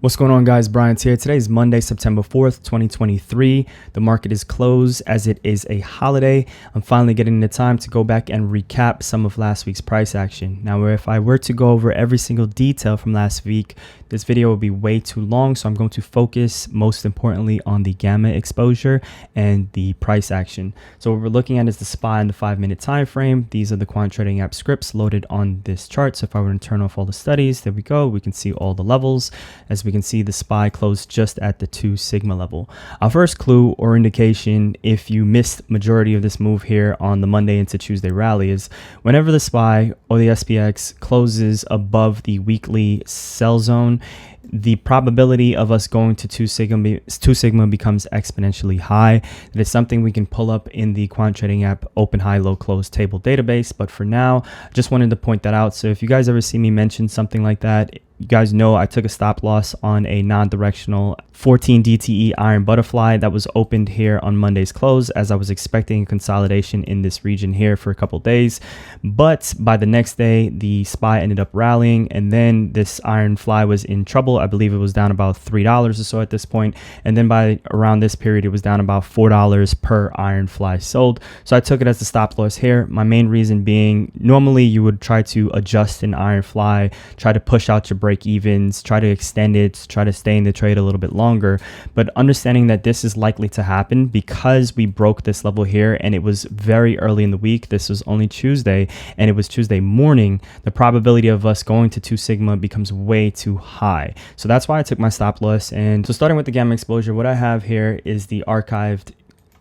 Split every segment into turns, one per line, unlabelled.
What's going on, guys? Brian's here. Today is Monday, September 4th, 2023. The market is closed as it is a holiday. I'm finally getting the time to go back and recap some of last week's price action. Now, if I were to go over every single detail from last week, this video would be way too long. So I'm going to focus most importantly on the gamma exposure and the price action. So what we're looking at is the SPY in the 5-minute time frame. These are the Quant Trading App scripts loaded on this chart. So if I were to turn off all the studies, there we go. We can see all the levels. As we can see, the SPY closed just at the 2 sigma level. Our first clue or indication, if you missed majority of this move here on the Monday into Tuesday rally, is whenever the SPY or the SPX closes above the weekly sell zone, the probability of us going to 2 sigma becomes exponentially high. That is something we can pull up in the Quant Trading App open, high, low, close table database. But for now, I just wanted to point that out. So if you guys ever see me mention something like that, you guys know I took a stop loss on a non-directional 14 DTE iron butterfly that was opened here on Monday's close, as I was expecting a consolidation in this region here for a couple days. But by the next day, the SPY ended up rallying, and then this iron fly was in trouble. I believe it was down about $3 or so at this point. And then by around this period, it was down about $4 per iron fly sold. So I took it as the stop loss here. My main reason being, normally you would try to adjust an iron fly, try to push out your break evens, try to extend it, try to stay in the trade a little bit longer. But understanding that this is likely to happen because we broke this level here and it was very early in the week. This was only Tuesday and it was Tuesday morning. The probability of us going to 2 sigma becomes way too high. So that's why I took my stop loss. And so starting with the gamma exposure, what I have here is the archived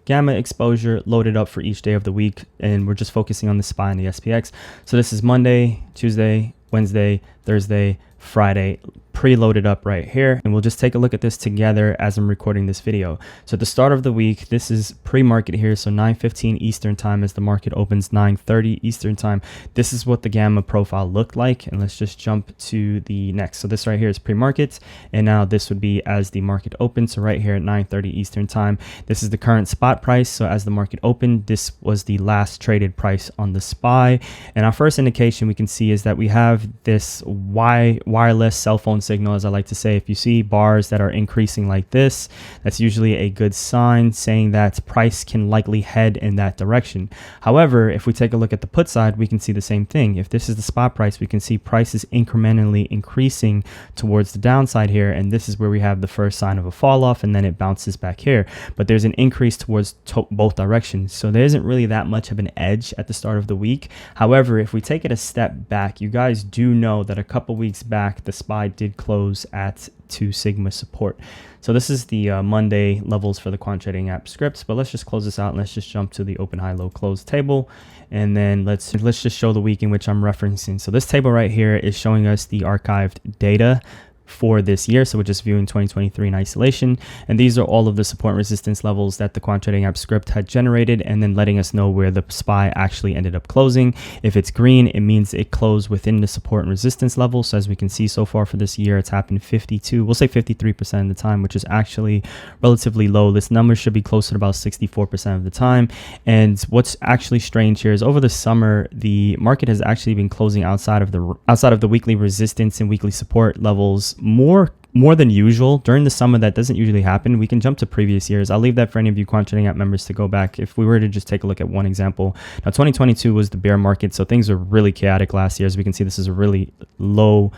gamma exposure loaded up for each day of the week, and we're just focusing on the SPY and the SPX. So this is Monday, Tuesday, Wednesday, Thursday, Friday, preloaded up right here, and we'll just take a look at this together as I'm recording this video. So at the start of the week, this is pre-market here, so 9:15 Eastern time as the market opens 9:30 Eastern time. This is what the gamma profile looked like, and let's just jump to the next. So this right here is pre-market, and now this would be as the market opens. So right here at 9:30 Eastern time, this is the current spot price. So as the market opened, this was the last traded price on the SPY, and our first indication we can see is that we have this wireless cell phone signal, as I like to say. If you see bars that are increasing like this, that's usually a good sign saying that price can likely head in that direction. However, if we take a look at the put side, we can see the same thing. If this is the spot price, we can see prices incrementally increasing towards the downside here, and this is where we have the first sign of a fall off, and then it bounces back here. But there's an increase towards both directions, so there isn't really that much of an edge at the start of the week. However, if we take it a step back, you guys do know that a couple weeks back the SPY did close at 2 sigma support. So this is the Monday levels for the Quant Trading App scripts, but let's just close this out and let's just jump to the open, high, low, close table, and then let's just show the week in which I'm referencing. So this table right here is showing us the archived data for this year. So we're just viewing 2023 in isolation, and these are all of the support and resistance levels that the Quant Trading App script had generated, and then letting us know where the SPY actually ended up closing. If it's green, it means it closed within the support and resistance level. So as we can see so far for this year, it's happened 52, we'll say 53% of the time, which is actually relatively low. This number should be closer to about 64% of the time. And what's actually strange here is over the summer, the market has actually been closing outside of the weekly resistance and weekly support levels more than usual. During the summer, that doesn't usually happen. We can jump to previous years. I'll leave that for any of you Quant Trading App members to go back. If we were to just take a look at one example, now 2022 was the bear market, so things were really chaotic last year. As we can see, this is a really low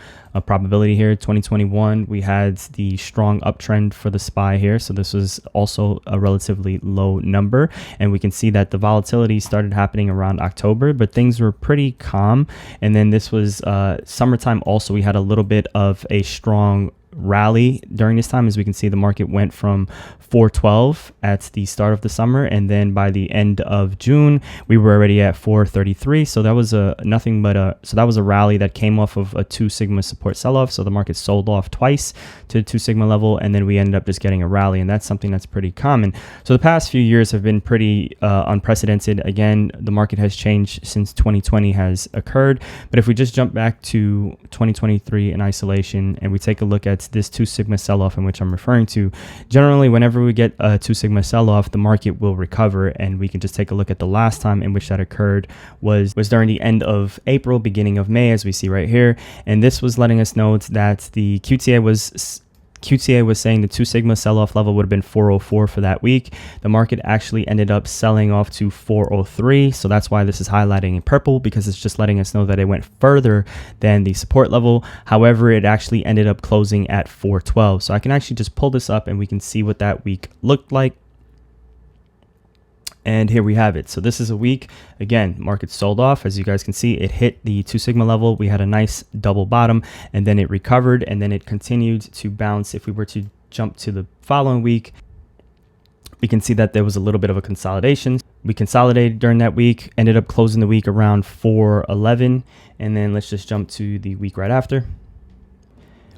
probability here. 2021, we had the strong uptrend for the SPY here, so this was also a relatively low number, and we can see that the volatility started happening around October, but things were pretty calm. And then this was summertime also. We had a little bit of a strong rally during this time. As we can see, the market went from 412 at the start of the summer, and then by the end of June we were already at 433. So that was a rally that came off of a 2 sigma support sell-off. So the market sold off twice to the 2 sigma level, and then we ended up just getting a rally, and that's something that's pretty common. So the past few years have been pretty unprecedented. Again, the market has changed since 2020 has occurred, but if we just jump back to 2023 in isolation and we take a look at this 2 sigma sell-off in which I'm referring to, generally whenever we get a 2 sigma sell-off, the market will recover. And we can just take a look at the last time in which that occurred was during the end of April, beginning of May, as we see right here. And this was letting us know that the QTA was QTA was saying the 2 sigma sell-off level would have been 404 for that week. The market actually ended up selling off to 403. So that's why this is highlighting in purple, because it's just letting us know that it went further than the support level. However, it actually ended up closing at 412. So I can actually just pull this up and we can see what that week looked like. And here we have it. So this is a week, again, market sold off. As you guys can see, it hit the 2 sigma level. We had a nice double bottom, and then it recovered, and then it continued to bounce. If we were to jump to the following week, we can see that there was a little bit of a consolidation. We consolidated during that week, ended up closing the week around 411. And then let's just jump to the week right after.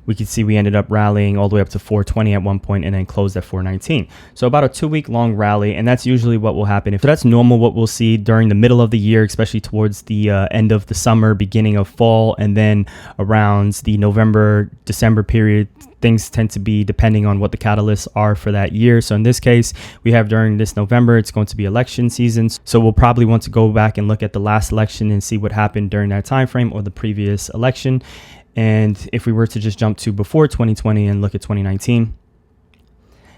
We can see we ended up rallying all the way up to 420 at one point and then closed at 419. So about a 2-week long rally, and that's usually what will happen. So that's normal what we'll see during the middle of the year, especially towards the end of the summer, beginning of fall, and then around the November, December period. Things tend to be depending on what the catalysts are for that year. So in this case, we have during this November, it's going to be election season. So we'll probably want to go back and look at the last election and see what happened during that time frame or the previous election. And if we were to just jump to before 2020 and look at 2019,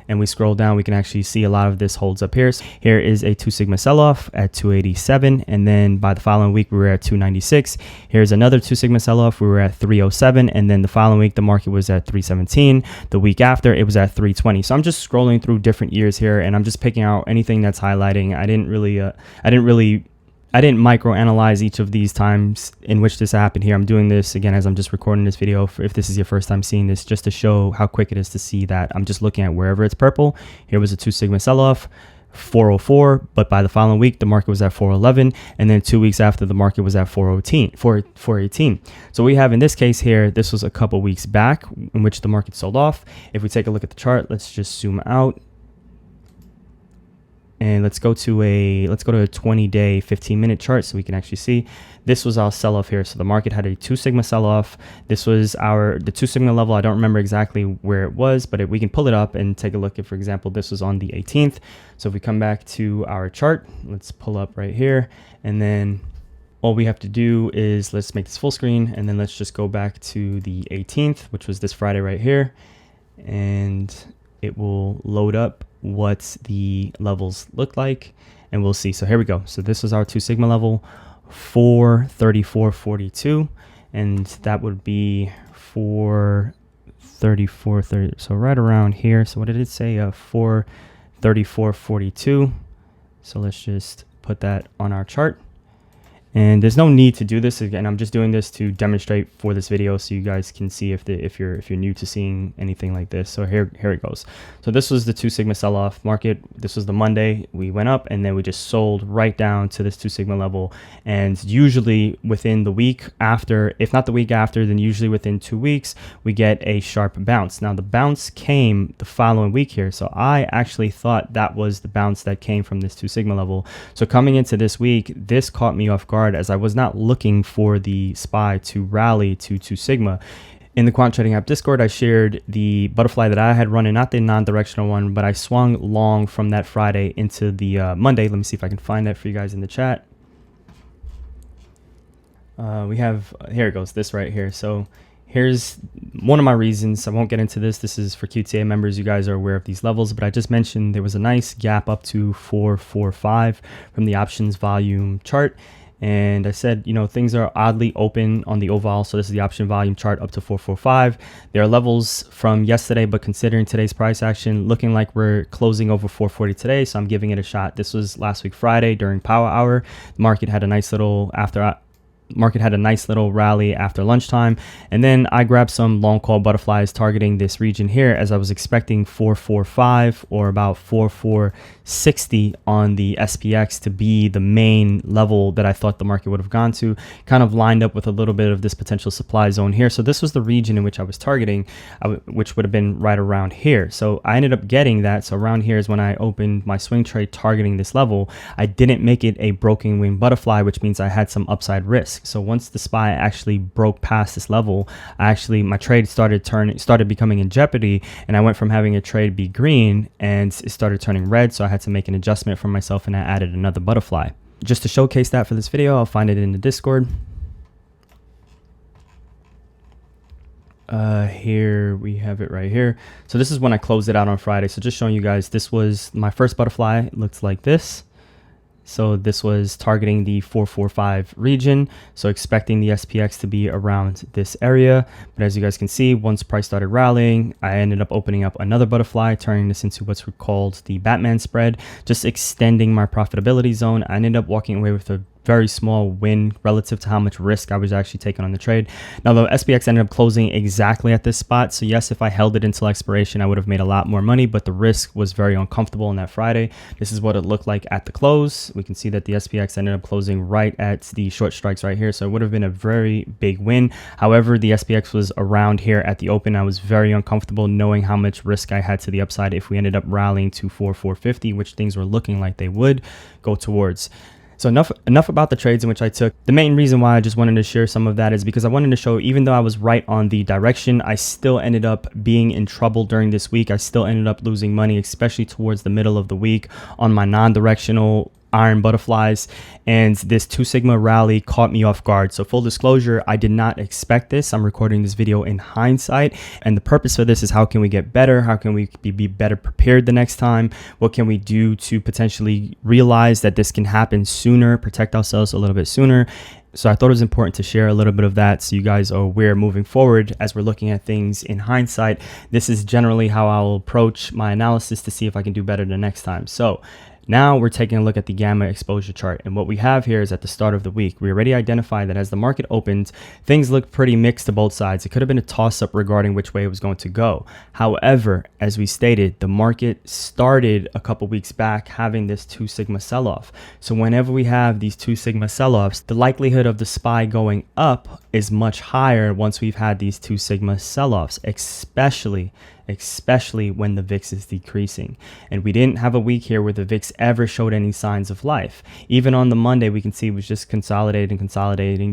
and we scroll down, we can actually see a lot of this holds up here. So here is a 2 sigma sell-off at 287, and then by the following week we were at 296. Here's another 2 sigma sell-off, we were at 307, and then the following week the market was at 317. The week after it was at 320. So I'm just scrolling through different years here, and I'm just picking out anything that's highlighting. I didn't micro-analyze each of these times in which this happened here. I'm doing this, again, as I'm just recording this video, if this is your first time seeing this, just to show how quick it is to see that. I'm just looking at wherever it's purple. Here was a 2 sigma sell-off, 404, but by the following week, the market was at 411, and then 2 weeks after, the market was at 418. So we have, in this case here, this was a couple weeks back in which the market sold off. If we take a look at the chart, let's just zoom out. And let's go to a 20-day 15-minute chart so we can actually see. This was our sell-off here. So the market had a 2 sigma sell-off. This was the 2 sigma level. I don't remember exactly where it was, but we can pull it up and take a look at, for example, this was on the 18th. So if we come back to our chart, let's pull up right here. And then all we have to do is let's make this full screen. And then let's just go back to the 18th, which was this Friday right here. And it will load up what the levels look like, and we'll see. So here we go. So this was our 2 sigma level, 434.42, and that would be 434.30. So right around here. So what did it say? 434.42. So let's just put that on our chart. And there's no need to do this. Again, I'm just doing this to demonstrate for this video so you guys can see if you're new to seeing anything like this. So here it goes. So this was the 2 sigma sell-off market. This was the Monday. We went up and then we just sold right down to this 2 sigma level. And usually within the week after, if not the week after, then usually within 2 weeks, we get a sharp bounce. Now the bounce came the following week here. So I actually thought that was the bounce that came from this 2 sigma level. So coming into this week, this caught me off guard, as I was not looking for the SPY to rally to 2 sigma. In the Quant Trading App Discord, I shared the butterfly that I had running, not the non-directional one, but I swung long from that Friday into the Monday. Let me see if I can find that for you guys in the chat. We have, here it goes, this right here. So here's one of my reasons. I won't get into this. This is for QTA members. You guys are aware of these levels, but I just mentioned there was a nice gap up to 445 from the options volume chart. And I said, you know, things are oddly open on the OVOL. So this is the option volume chart up to 445. There are levels from yesterday, but considering today's price action, looking like we're closing over 440 today. So I'm giving it a shot. This was last week, Friday, during power hour. The market had a nice little rally after lunchtime, and then I grabbed some long call butterflies targeting this region here, as I was expecting 445 or about 4460 on the SPX to be the main level that I thought the market would have gone to, kind of lined up with a little bit of this potential supply zone here. So this was the region in which I was targeting, which would have been right around here. So I ended up getting that. So around here is when I opened my swing trade targeting this level. I didn't make it a broken wing butterfly, which means I had some upside risk. So once the SPY actually broke past this level, my trade started becoming in jeopardy, and I went from having a trade be green and it started turning red. So I had to make an adjustment for myself, and I added another butterfly. Just to showcase that for this video, I'll find it in the Discord. Here we have it right here. So this is when I closed it out on Friday. So just showing you guys, this was my first butterfly. It looks like this. So this was targeting the 445 region. So expecting the SPX to be around this area. But as you guys can see, once price started rallying, I ended up opening up another butterfly, turning this into what's called the Batman spread, just extending my profitability zone. I ended up walking away with a very small win relative to how much risk I was actually taking on the trade. Now the SPX ended up closing exactly at this spot. So yes, if I held it until expiration, I would have made a lot more money, but the risk was very uncomfortable on that Friday. This is what it looked like at the close. We can see that the SPX ended up closing right at the short strikes right here. So it would have been a very big win. However, the SPX was around here at the open. I was very uncomfortable knowing how much risk I had to the upside if we ended up rallying to 450, which things were looking like they would go towards. So enough about the trades in which I took. The main reason why I just wanted to share some of that is because I wanted to show, even though I was right on the direction, I still ended up being in trouble during this week. I still ended up losing money, especially towards the middle of the week on my non-directional iron butterflies, and this 2 sigma rally caught me off guard. So full disclosure, I did not expect this. I'm recording this video in hindsight, and the purpose for this is how can we get better? How can we be better prepared the next time? What can we do to potentially realize that this can happen sooner, protect ourselves a little bit sooner? So I thought it was important to share a little bit of that so you guys are aware moving forward as we're looking at things in hindsight. This is generally how I'll approach my analysis to see if I can do better the next time. So now we're taking a look at the gamma exposure chart, and what we have here is at the start of the week, we already identified that as the market opened, things looked pretty mixed to both sides. It could have been a toss-up regarding which way it was going to go. However, as we stated, the market started a couple weeks back having this 2 sigma sell-off. So whenever we have these 2 sigma sell-offs, the likelihood of the SPY going up is much higher once we've had these 2 sigma sell-offs, especially when the VIX is decreasing. And we didn't have a week here where the VIX ever showed any signs of life. Even on the Monday, we can see it was just consolidating.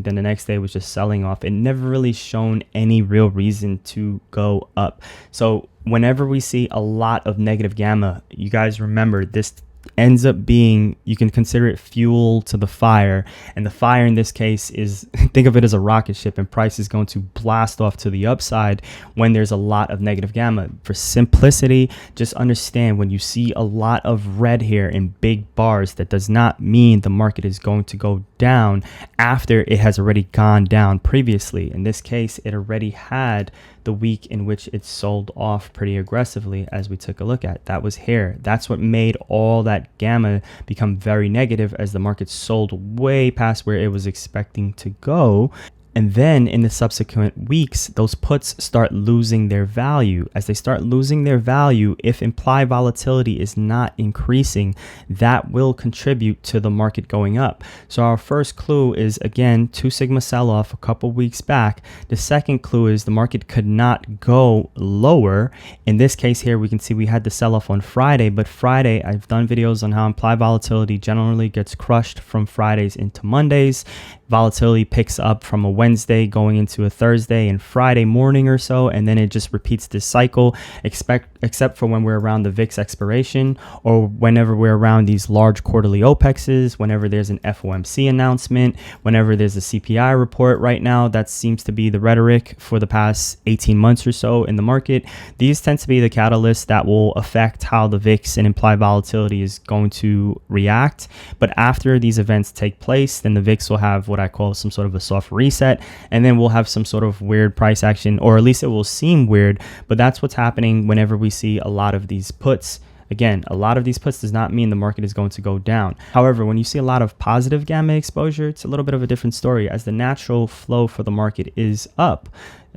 Then the next day was just selling off. It never really shown any real reason to go up. So whenever we see a lot of negative gamma, you guys remember this ends up being, you can consider it fuel to the fire, and the fire in this case is, think of it as a rocket ship, and price is going to blast off to the upside when there's a lot of negative gamma. For simplicity, just understand when you see a lot of red here in big bars, that does not mean the market is going to go down after it has already gone down previously. In this case, it already had the week in which it sold off pretty aggressively, as we took a look at. That was here. That's what made all that gamma become very negative, as the market sold way past where it was expecting to go. And then in the subsequent weeks, those puts start losing their value. As they start losing their value, if implied volatility is not increasing, that will contribute to the market going up. So our first clue is, again, 2 sigma sell-off a couple weeks back. The second clue is the market could not go lower. In this case here, we can see we had the sell-off on Friday, but Friday, I've done videos on how implied volatility generally gets crushed from Fridays into Mondays. Volatility picks up from a Wednesday going into a Thursday and Friday morning or so, and then it just repeats this cycle, except for when we're around the VIX expiration, or whenever we're around these large quarterly OPEXs, whenever there's an FOMC announcement, whenever there's a CPI report. Right now, that seems to be the rhetoric for the past 18 months or so in the market. These tend to be the catalysts that will affect how the VIX and implied volatility is going to react. But after these events take place, then the VIX will have what I call some sort of a soft reset, and then we'll have some sort of weird price action, or at least it will seem weird, but that's what's happening whenever we see a lot of these puts. Again, a lot of these puts does not mean the market is going to go down. However, when you see a lot of positive gamma exposure, it's a little bit of a different story, as the natural flow for the market is up.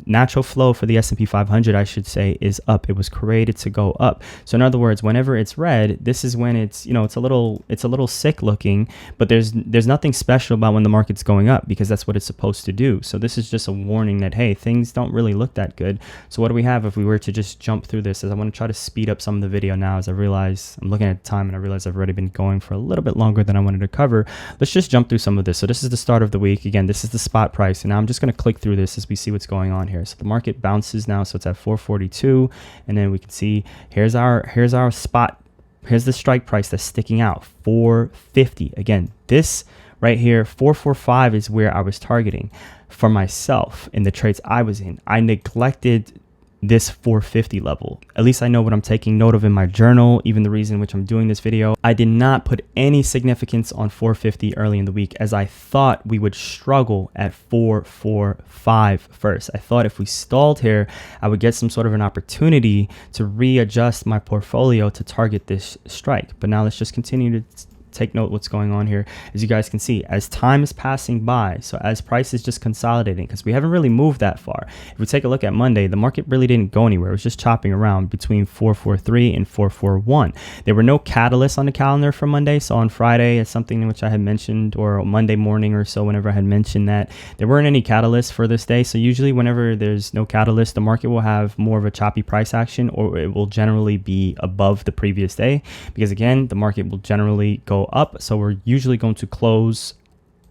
Natural flow for the S&P 500, I should say, is up. It was created to go up. So in other words, whenever it's red, this is when it's, it's a little sick looking, but there's nothing special about when the market's going up, because that's what it's supposed to do. So this is just a warning that, hey, things don't really look that good. So what do we have if we were to just jump through this? As I want to try to speed up some of the video now, as I realize I'm looking at the time and I realize I've already been going for a little bit longer than I wanted to cover. Let's just jump through some of this. So this is the start of the week. Again, this is the spot price, and now I'm just going to click through this as we see what's going on here. So the market bounces now, so it's at 442, and then we can see here's our spot. Here's the strike price that's sticking out, 450. Again, this right here, 445 is where I was targeting for myself in the trades I was in. I neglected this 450 level. At least I know what I'm taking note of in my journal, even the reason which I'm doing this video. I did not put any significance on 450 early in the week, as I thought we would struggle at 445 first. I thought if we stalled here, I would get some sort of an opportunity to readjust my portfolio to target this strike. But now let's just continue to take note what's going on here. As you guys can see, as time is passing by, so as price is just consolidating, because we haven't really moved that far. If we take a look at Monday, the market really didn't go anywhere. It was just chopping around between 443 and 441. There were no catalysts on the calendar for Monday. So on Friday, it's something in which I had mentioned, or Monday morning or so, whenever I had mentioned that there weren't any catalysts for this day. So usually whenever there's no catalyst, the market will have more of a choppy price action, or it will generally be above the previous day, because again, the market will generally go up. So we're usually going to close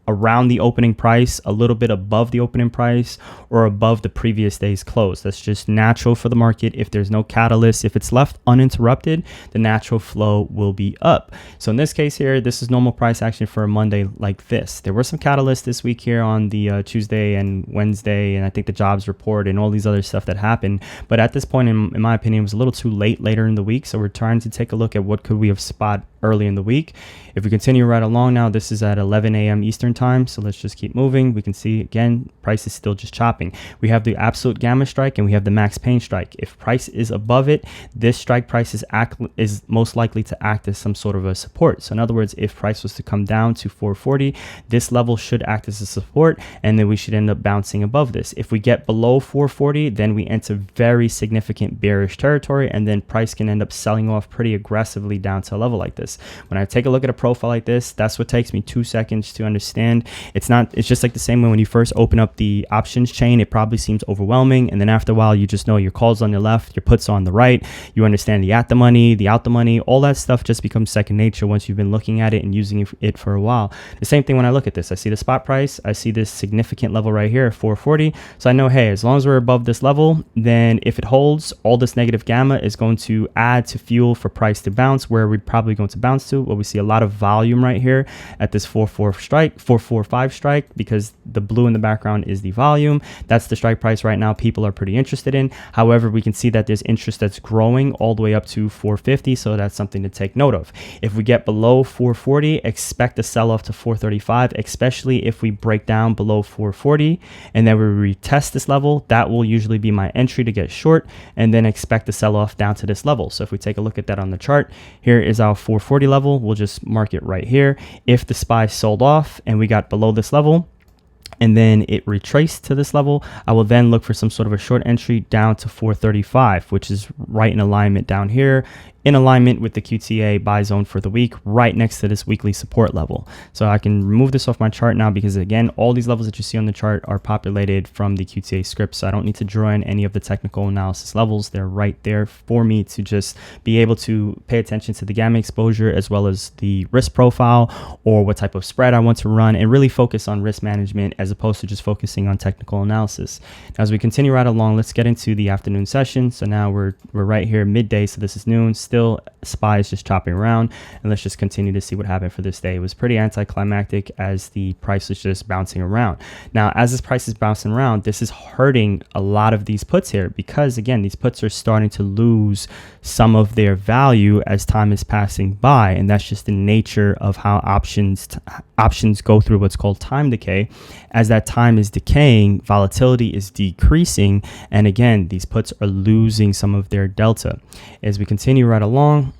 around the opening price, a little bit above the opening price, or above the previous day's close. That's just natural for the market. If there's no catalyst, if it's left uninterrupted, the natural flow will be up. So in this case here, this is normal price action for a Monday like this. There were some catalysts this week here on the Tuesday and Wednesday, and I think the jobs report and all these other stuff that happened. But at this point, in my opinion, it was a little too late later in the week. So we're trying to take a look at what could we have spot early in the week. If we continue right along now, this is at 11 a.m. Eastern time. So let's just keep moving. We can see again, price is still just chopping. We have the absolute gamma strike and we have the max pain strike. If price is above it, this strike price is most likely to act as some sort of a support. So in other words, if price was to come down to 440, this level should act as a support, and then we should end up bouncing above this. If we get below 440, then we enter very significant bearish territory, and then price can end up selling off pretty aggressively down to a level like this. When I take a look at a profile like this, that's what takes me 2 seconds to understand. It's just like the same way when you first open up the options chain, it probably seems overwhelming. And then after a while, you just know your calls on the left, your puts on the right. You understand the at the money, the out the money, all that stuff just becomes second nature once you've been looking at it and using it for a while. The same thing when I look at this, I see the spot price, I see this significant level right here, 440. So I know, hey, as long as we're above this level, then if it holds, all this negative gamma is going to add to fuel for price to bounce, where we're probably going to bounce to. Well, we see a lot of volume right here at this 445 strike, because the blue in the background is the volume. That's the strike price right now people are pretty interested in. However, we can see that there's interest that's growing all the way up to 450. So that's something to take note of. If we get below 440, expect a sell off to 435, especially if we break down below 440 and then we retest this level. That will usually be my entry to get short, and then expect a sell off down to this level. So if we take a look at that on the chart, here is our 440 level. We'll just mark it right here. If the SPY sold off and we got below this level, and then it retraced to this level, I will then look for some sort of a short entry down to 435, which is right in alignment down here, in alignment with the QTA buy zone for the week, right next to this weekly support level. So I can remove this off my chart now, because again, all these levels that you see on the chart are populated from the QTA script. So I don't need to draw in any of the technical analysis levels. They're right there for me to just be able to pay attention to the gamma exposure, as well as the risk profile, or what type of spread I want to run, and really focus on risk management as opposed to just focusing on technical analysis. Now, as we continue right along, let's get into the afternoon session. So now we're right here midday. So this is noon. Still, SPY is just chopping around, and let's just continue to see what happened for this day. It was pretty anticlimactic as the price is just bouncing around. Now, as this price is bouncing around, this is hurting a lot of these puts here, because again, these puts are starting to lose some of their value as time is passing by, and that's just the nature of how options go through what's called time decay. As that time is decaying, volatility is decreasing, and again, these puts are losing some of their delta. As we continue right along,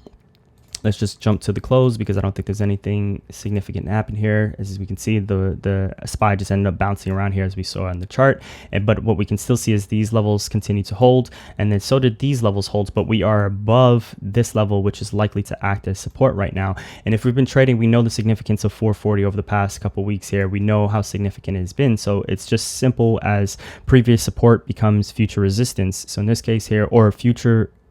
let's just jump to the close, because I don't think there's anything significant happen here. As we can see, the SPY just ended up bouncing around here, as we saw on the chart. But what we can still see is these levels continue to hold, and then so did these levels hold, but we are above this level, which is likely to act as support right now. And if we've been trading, we know the significance of 440 over the past couple weeks here. We know how significant it has been. So it's just simple as previous support becomes future resistance. So in this case here, or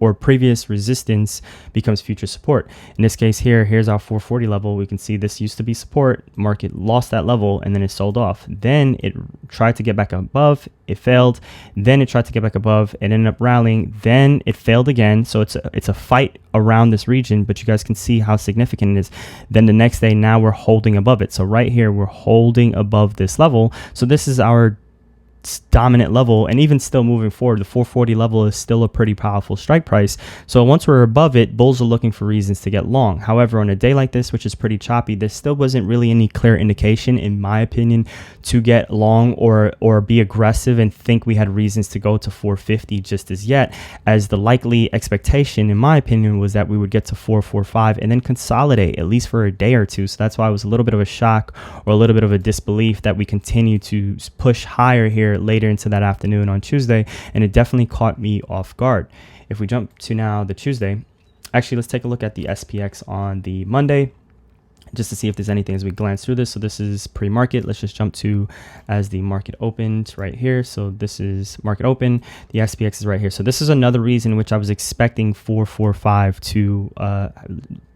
or previous resistance becomes future support. In this case here, here's our 440 level. We can see this used to be support. Market lost that level and then it sold off. Then it tried to get back above, it failed. Then it tried to get back above, it ended up rallying. Then it failed again. So it's a fight around this region, but you guys can see how significant it is. Then the next day, now we're holding above it. So right here, we're holding above this level. So this is our dominant level, and even still moving forward, the 440 level is still a pretty powerful strike price. So once we're above it, bulls are looking for reasons to get long. However, on a day like this, which is pretty choppy, there still wasn't really any clear indication, in my opinion, to get long or be aggressive and think we had reasons to go to 450 just as yet, as the likely expectation, in my opinion, was that we would get to 445 and then consolidate at least for a day or two. So that's why it was a little bit of a shock or a little bit of a disbelief that we continue to push higher here later into that afternoon on Tuesday, and it definitely caught me off guard. If we jump to now the Tuesday, actually let's take a look at the SPX on the Monday just to see if there's anything as we glance through this. So this is pre-market. Let's just jump to as the market opened right here. So this is market open, the SPX is right here. So this is another reason which I was expecting 445 to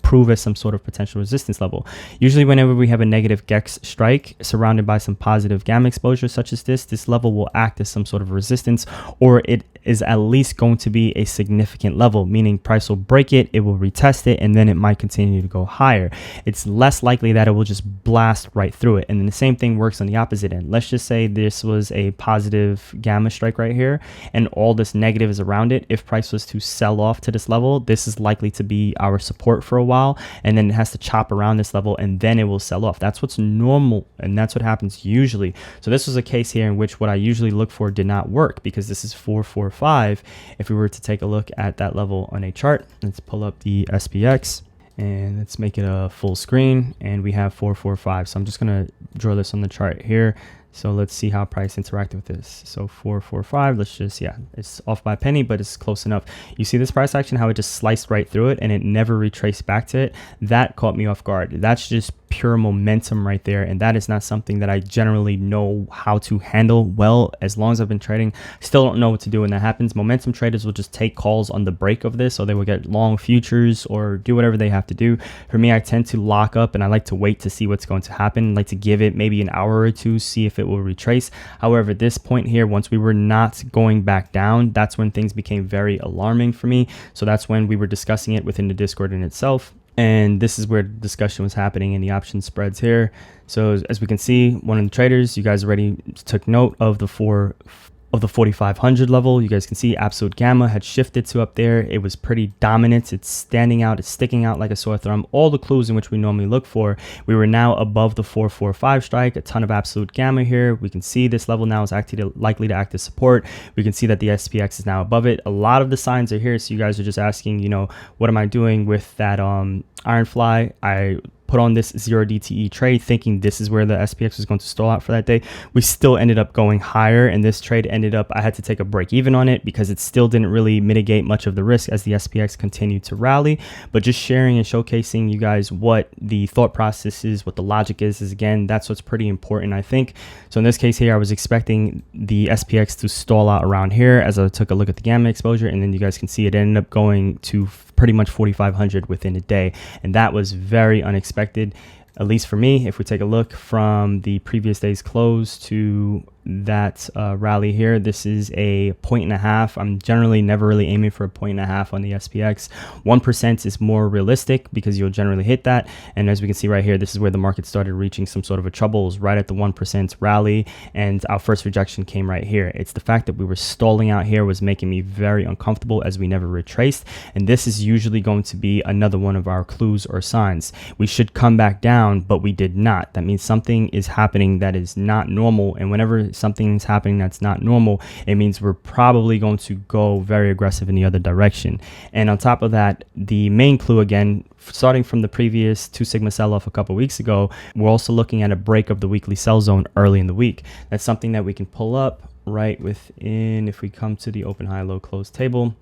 prove as some sort of potential resistance level. Usually whenever we have a negative GEX strike surrounded by some positive gamma exposure such as this level will act as some sort of resistance, or it is at least going to be a significant level, meaning price will break it, it will retest it, and then it might continue to go higher. It's less likely that it will just blast right through it. And then the same thing works on the opposite end. Let's just say this was a positive gamma strike right here, and all this negative is around it. If price was to sell off to this level, this is likely to be our support for a while, and then it has to chop around this level and then it will sell off. That's what's normal, and that's what happens usually. So this was a case here in which what I usually look for did not work, because this is 445. If we were to take a look at that level on a chart, let's pull up the SPX and let's make it a full screen, and we have 445. So I'm just going to draw this on the chart here. So let's see how price interacted with this. So 445, let's just, yeah, it's off by a penny, but it's close enough. You see this price action, how it just sliced right through it and it never retraced back to it. That caught me off guard. That's just pure momentum right there, and that is not something that I generally know how to handle well. As long as I've been trading, still don't know what to do when that happens. Momentum traders will just take calls on the break of this, so they will get long futures or do whatever they have to do. For me, I tend to lock up and I like to wait to see what's going to happen. I like to give it maybe an hour or two, see if it will retrace. However, at this point here, once we were not going back down, that's when things became very alarming for me. So that's when we were discussing it within the Discord in itself. And this is where the discussion was happening in the option spreads here. So as we can see, one of the traders, you guys already took note of the 4,500 level. You guys can see absolute gamma had shifted to up there. It was pretty dominant. It's standing out. It's sticking out like a sore thumb. All the clues in which we normally look for. We were now above the 445 strike. A ton of absolute gamma here. We can see this level now is actually likely to act as support. We can see that the SPX is now above it. A lot of the signs are here. So you guys are just asking, you know, what am I doing with that iron fly? I put on this 0 DTE trade thinking this is where the SPX was going to stall out for that day. We still ended up going higher, and this trade ended up, I had to take a break even on it because it still didn't really mitigate much of the risk as the SPX continued to rally. But just sharing and showcasing you guys what the thought process is, what the logic is again, that's what's pretty important, I think. So in this case here, I was expecting the SPX to stall out around here as I took a look at the gamma exposure, and then you guys can see it ended up going to pretty much 4,500 within a day, and that was very unexpected, at least for me. If we take a look from the previous day's close to that rally here, this is a 1.5. I'm generally never really aiming for a 1.5 on the SPX. 1% is more realistic because you'll generally hit that. And as we can see right here, this is where the market started reaching some sort of a trouble. It was right at the 1% rally, and our first rejection came right here. It's the fact that we were stalling out here was making me very uncomfortable as we never retraced. And this is usually going to be another one of our clues or signs. We should come back down, but we did not. That means something is happening that is not normal. And whenever something is happening that's not normal, it means we're probably going to go very aggressive in the other direction. And on top of that, the main clue, again, starting from the previous 2 sigma sell-off a couple weeks ago, we're also looking at a break of the weekly sell zone early in the week. That's something that we can pull up right within, if we come to the open, high, low, close table,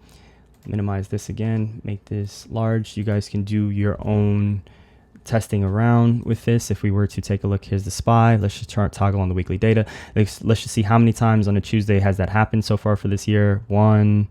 minimize this again, make this large. You guys can do your own testing around with this. If we were to take a look, here's the SPY. Let's just toggle on the weekly data. Let's just see how many times on a Tuesday has that happened so far for this year. 1,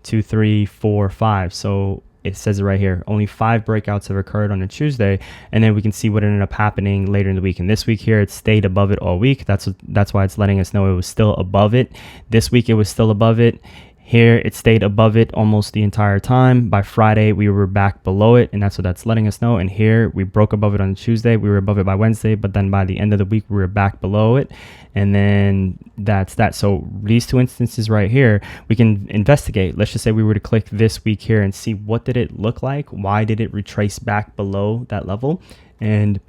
2, 3, 4, 5. So it says it right here. Only 5 breakouts have occurred on a Tuesday, and then we can see what ended up happening later in the week. And this week here, it stayed above it all week. That's why it's letting us know it was still above it. This week, it was still above it. Here, it stayed above it almost the entire time. By Friday, we were back below it, and that's what that's letting us know. And here, we broke above it on Tuesday. We were above it by Wednesday, but then by the end of the week, we were back below it. And then that's that. So these 2 instances right here, we can investigate. Let's just say we were to click this week here and see what did it look like? Why did it retrace back below that level? And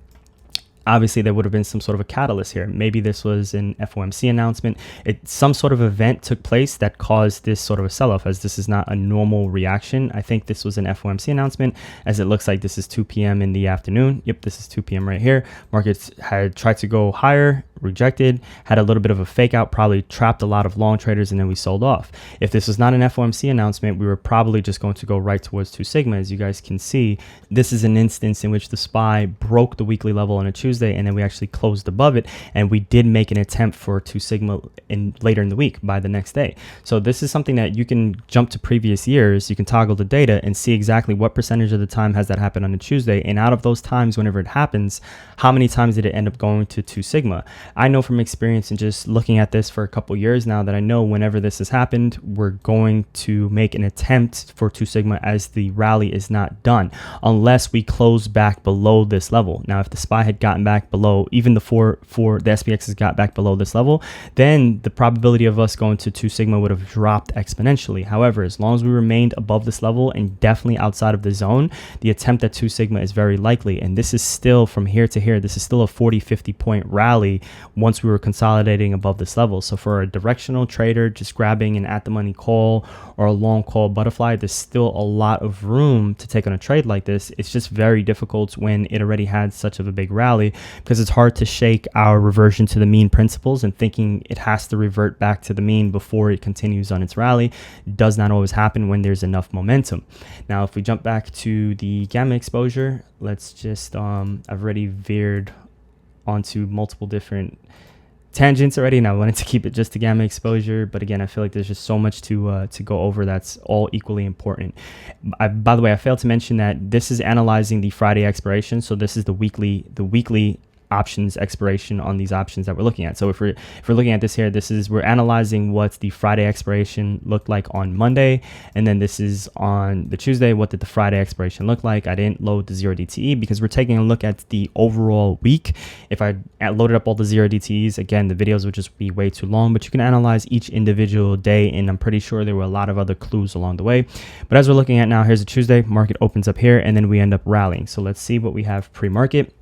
obviously there would have been some sort of a catalyst here. Maybe this was an FOMC announcement. Some sort of event took place that caused this sort of a sell-off, as this is not a normal reaction. I think this was an FOMC announcement, as it looks like this is 2 p.m. in the afternoon. Yep, this is 2 p.m. right here. Markets had tried to go higher, rejected, had a little bit of a fake out, probably trapped a lot of long traders, and then we sold off. If this was not an FOMC announcement, we were probably just going to go right towards 2 sigma. As you guys can see, this is an instance in which the SPY broke the weekly level on a Tuesday, and then we actually closed above it, and we did make an attempt for 2 sigma later in the week by the next day. So this is something that you can jump to previous years. You can toggle the data and see exactly what percentage of the time has that happened on a Tuesday, and out of those times, whenever it happens, how many times did it end up going to 2 sigma? I know from experience and just looking at this for a couple years now that I know whenever this has happened, we're going to make an attempt for 2 sigma, as the rally is not done unless we close back below this level. Now, if the SPY had gotten back below, even the the SPX has got back below this level, then the probability of us going to 2 sigma would have dropped exponentially. However, as long as we remained above this level and definitely outside of the zone, the attempt at 2 sigma is very likely. And this is still, from here to here, this is still a 40-50 point rally once we were consolidating above this level. So for a directional trader just grabbing an at the money call or a long call butterfly, there's still a lot of room to take on a trade like this. It's just very difficult when it already had such of a big rally, because it's hard to shake our reversion to the mean principles and thinking it has to revert back to the mean before it continues on its rally. It does not always happen when there's enough momentum. Now, if we jump back to the gamma exposure, let's just, I've already veered onto multiple different tangents already, and I wanted to keep it just to gamma exposure, but again, I feel like there's just so much to go over that's all equally important. By the way, I failed to mention that this is analyzing the Friday expiration, so this is the weekly options expiration on these options that we're looking at. So if we're looking at this here, we're analyzing what the Friday expiration looked like on Monday, and then this is on the Tuesday. What did the Friday expiration look like? I didn't load the 0DTE because we're taking a look at the overall week. If I loaded up all the 0DTEs, again, the videos would just be way too long, but you can analyze each individual day, and I'm pretty sure there were a lot of other clues along the way. But as we're looking at now, here's a Tuesday, market opens up here, and then we end up rallying. So let's see what we have pre-market.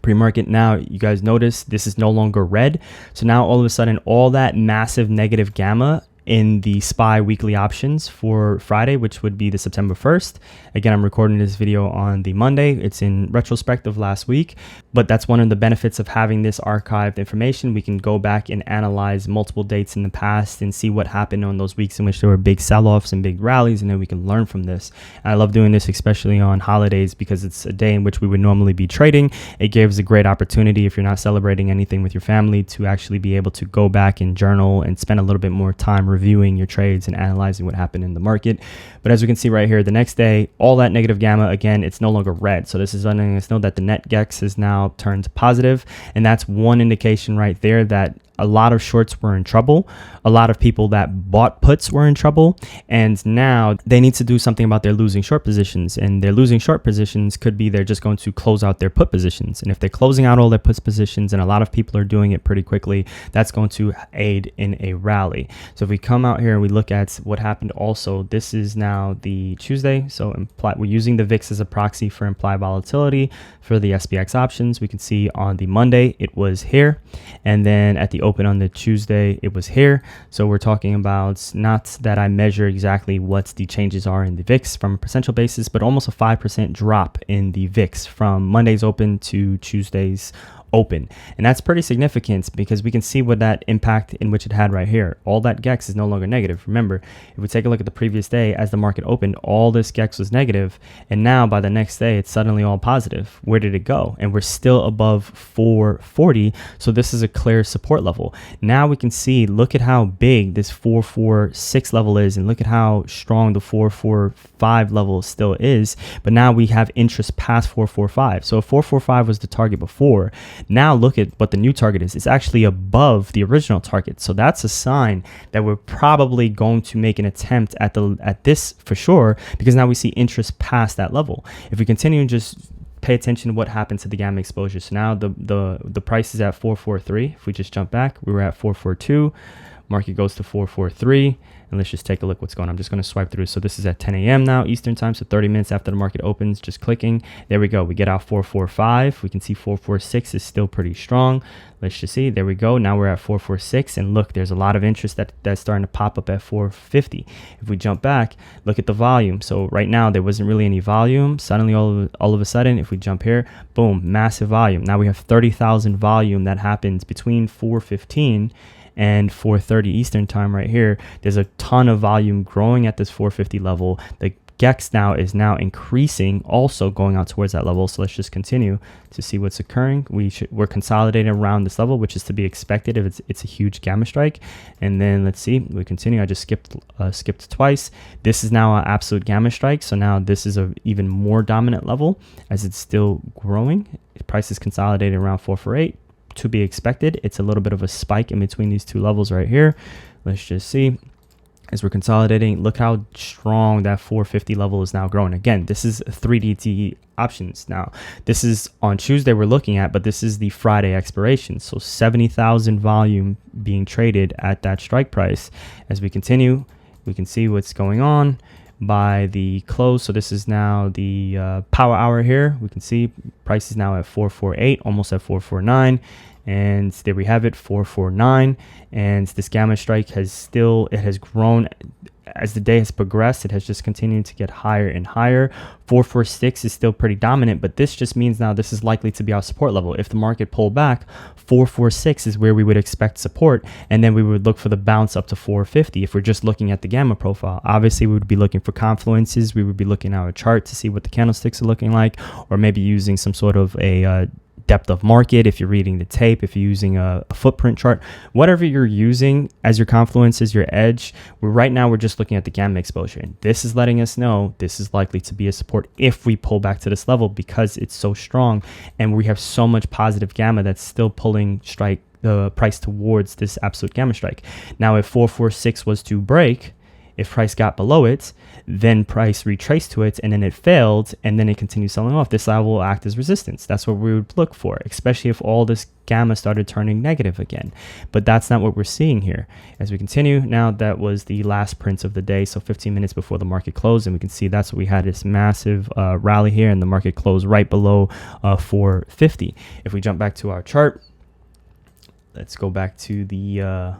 Pre-market now, you guys notice this is no longer red. So now all of a sudden, all that massive negative gamma in the SPY weekly options for Friday, which would be the September 1st. Again, I'm recording this video on the Monday. It's in retrospect of last week, but that's one of the benefits of having this archived information. We can go back and analyze multiple dates in the past and see what happened on those weeks in which there were big sell-offs and big rallies, and then we can learn from this. And I love doing this, especially on holidays, because it's a day in which we would normally be trading. It gives a great opportunity, if you're not celebrating anything with your family, to actually be able to go back and journal and spend a little bit more time reviewing your trades and analyzing what happened in the market. But as we can see right here, the next day, all that negative gamma, again, it's no longer red. So this is letting us know that the net GEX is now turned positive, and that's one indication right there that a lot of shorts were in trouble. A lot of people that bought puts were in trouble, and now they need to do something about their losing short positions, and their losing short positions could be they're just going to close out their put positions. And if they're closing out all their puts positions, and a lot of people are doing it pretty quickly, that's going to aid in a rally. So if we come out here and we look at what happened also, this is now the Tuesday. So we're using the VIX as a proxy for implied volatility for the SPX options. We can see on the Monday, it was here. And then at the open on the Tuesday, it was here. So we're talking about, not that I measure exactly what the changes are in the VIX from a percentual basis, but almost a 5% drop in the VIX from Monday's open to Tuesday's open. And that's pretty significant because we can see what that impact in which it had right here. All that GEX is no longer negative. Remember, if we take a look at the previous day as the market opened, all this GEX was negative, and now by the next day it's suddenly all positive. Where did it go? And we're still above 440, so this is a clear support level. Now we can see, look at how big this 446 level is, and look at how strong the 445 level still is. But now we have interest past 445. So if 445 was the target before, now look at what the new target is. It's actually above the original target. So that's a sign that we're probably going to make an attempt at this for sure, because now we see interest past that level. If we continue and just pay attention to what happened to the gamma exposure. So now the price is at 443. If we just jump back, we were at 442. Market goes to 443, and let's just take a look what's going on. I'm just going to swipe through. So this is at 10 a.m. now Eastern time, so 30 minutes after the market opens. Just clicking, there we go. We get out 445. We can see 446 is still pretty strong. Let's just see, there we go. Now we're at 446, and look, there's a lot of interest that's starting to pop up at 450. If we jump back, look at the volume. So right now there wasn't really any volume. Suddenly all of a sudden, if we jump here, boom, massive volume. Now we have 30,000 volume that happens between 415 and 4:30 Eastern time right here. There's a ton of volume growing at this 450 level. The GEX now is increasing, also going out towards that level. So let's just continue to see what's occurring. We're consolidating around this level, which is to be expected if it's a huge gamma strike. And then let's see, we continue. I just skipped twice. This is now an absolute gamma strike. So now this is a even more dominant level as it's still growing. Price is consolidated around 448. To be expected. It's a little bit of a spike in between these two levels right here. Let's just see. As we're consolidating, look how strong that 450 level is now growing. Again, this is 3DT options. Now, this is on Tuesday we're looking at, but this is the Friday expiration. So 70,000 volume being traded at that strike price. As we continue, we can see what's going on by the close. So this is now the power hour here. We can see price is now at 448, almost at 449. And there we have it, 449. And this gamma strike has grown as the day has progressed. It has just continued to get higher and higher. 446 is still pretty dominant, but this just means now this is likely to be our support level. If the market pulled back, 446 is where we would expect support, and then we would look for the bounce up to 450 if we're just looking at the gamma profile. Obviously, we would be looking for confluences. We would be looking at our chart to see what the candlesticks are looking like, or maybe using some sort of a depth of market if you're reading the tape, if you're using a footprint chart, whatever you're using as your confluence, as your edge. Right now we're just looking at the gamma exposure, and this is letting us know this is likely to be a support if we pull back to this level, because it's so strong and we have so much positive gamma that's still pulling the price towards this absolute gamma strike. Now if 446 was to break, if price got below it, then price retraced to it, and then it failed, and then it continued selling off. This level will act as resistance. That's what we would look for, especially if all this gamma started turning negative again. But that's not what we're seeing here. As we continue, now that was the last print of the day, so 15 minutes before the market closed, and we can see that's what we had, this massive rally here, and the market closed right below 450. If we jump back to our chart, let's go back to the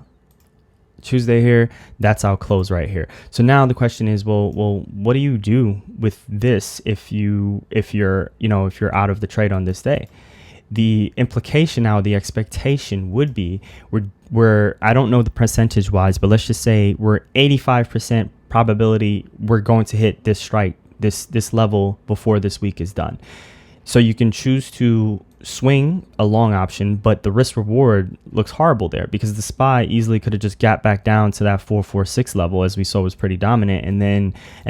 Tuesday here. That's our close right here. So now the question is, well, what do you do with this if you're out of the trade on this day? The implication now, the expectation would be we're I don't know the percentage wise, but let's just say we're 85% probability we're going to hit this strike, this level before this week is done. So you can choose to swing a long option, but the risk reward looks horrible there, because the SPY easily could have just gapped back down to that 446 level, as we saw was pretty dominant, and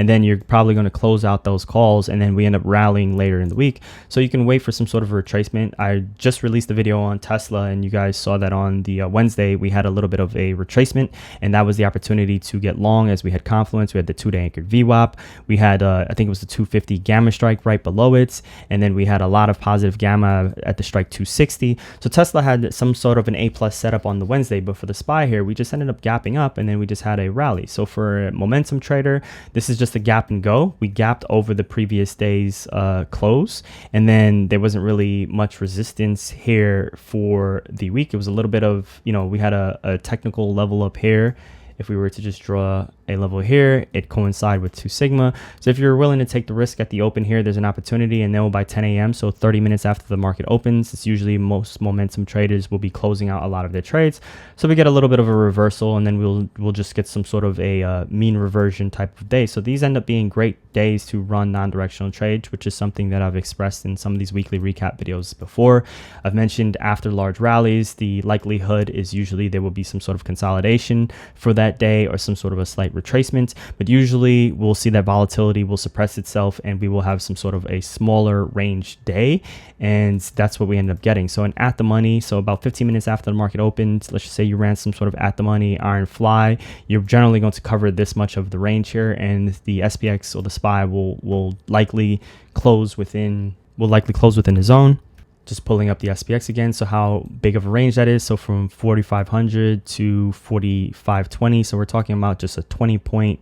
then you're probably going to close out those calls, and then we end up rallying later in the week. So you can wait for some sort of retracement. I just released a video on Tesla, and you guys saw that on the Wednesday we had a little bit of a retracement, and that was the opportunity to get long, as we had confluence. We had the 2-day anchored VWAP. We had I think it was the 250 gamma strike right below it, and then we had a lot of positive gamma at the strike 260. So Tesla had some sort of an A+ setup on the Wednesday, but for the SPY here, we just ended up gapping up, and then we just had a rally. So for a momentum trader, this is just a gap and go. We gapped over the previous day's close, and then there wasn't really much resistance here for the week. It was a little bit of, we had a technical level up here. If we were to just draw a level here, it coincide with 2 sigma. So if you're willing to take the risk at the open here, there's an opportunity, and then by 10 a.m., so 30 minutes after the market opens, it's usually most momentum traders will be closing out a lot of their trades. So we get a little bit of a reversal, and then we'll just get some sort of a mean reversion type of day. So these end up being great days to run non-directional trades, which is something that I've expressed in some of these weekly recap videos before. I've mentioned after large rallies, the likelihood is usually there will be some sort of consolidation for that day or some sort of a slight retracement, but usually we'll see that volatility will suppress itself and we will have some sort of a smaller range day, and that's what we end up getting. So an at the money, so about 15 minutes after the market opened, let's just say you ran some sort of at the money iron fly, you're generally going to cover this much of the range here, and the SPX or the SPY will likely close within the zone. Just pulling up the SPX again, so how big of a range that is. So from 4,500 to 4,520. So we're talking about just a 20 point,